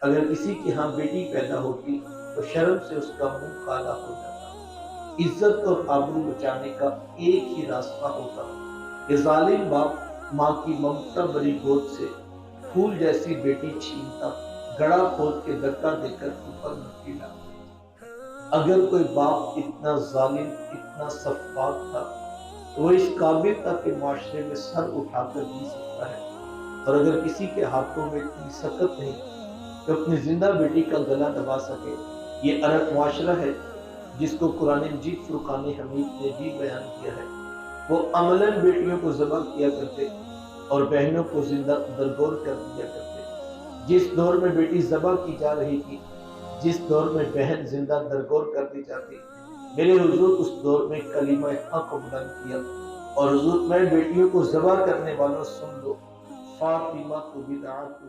अगर किसी के यहाँ बेटी पैदा होती तो शर्म से उसका मुंह काला हो जाता। इज्जत और आबरू बचाने का एक ही रास्ता होता कि जालिम बाप माँ की ममता भरी गोद से फूल जैसी बेटी छीनता, गड़ा खोद के धक्का देकर ऊपर मिट्टी डालता। अगर कोई बाप इतना जालिम, इतना सफाक था तो वो इस काबिल था कि माशरे में सर उठाकर जी सकता है। और अगर किसी के हाथों में इतनी सकत नहीं तो अपनी जिंदा बेटी का गला दबा सके, ये अरब मुआशरा है जिसको कुरान मजीद फुरकान हमीद ने भी बयान किया है। वो अमलन बेटियों को ज़बह किया करते और बहनों को जिंदा दरगोर कर दिया करते। जिस दौर में बेटी ज़बह की जा रही थी, जिस दौर में बहन जिंदा दरगोर कर दी जाती, मेरे हुजूर उस दौर में कलीमा हक को बुलंद किया और हुजूर मैं बेटियों को ज़बह करने वालों सुन लो, फातिमा को बिदअत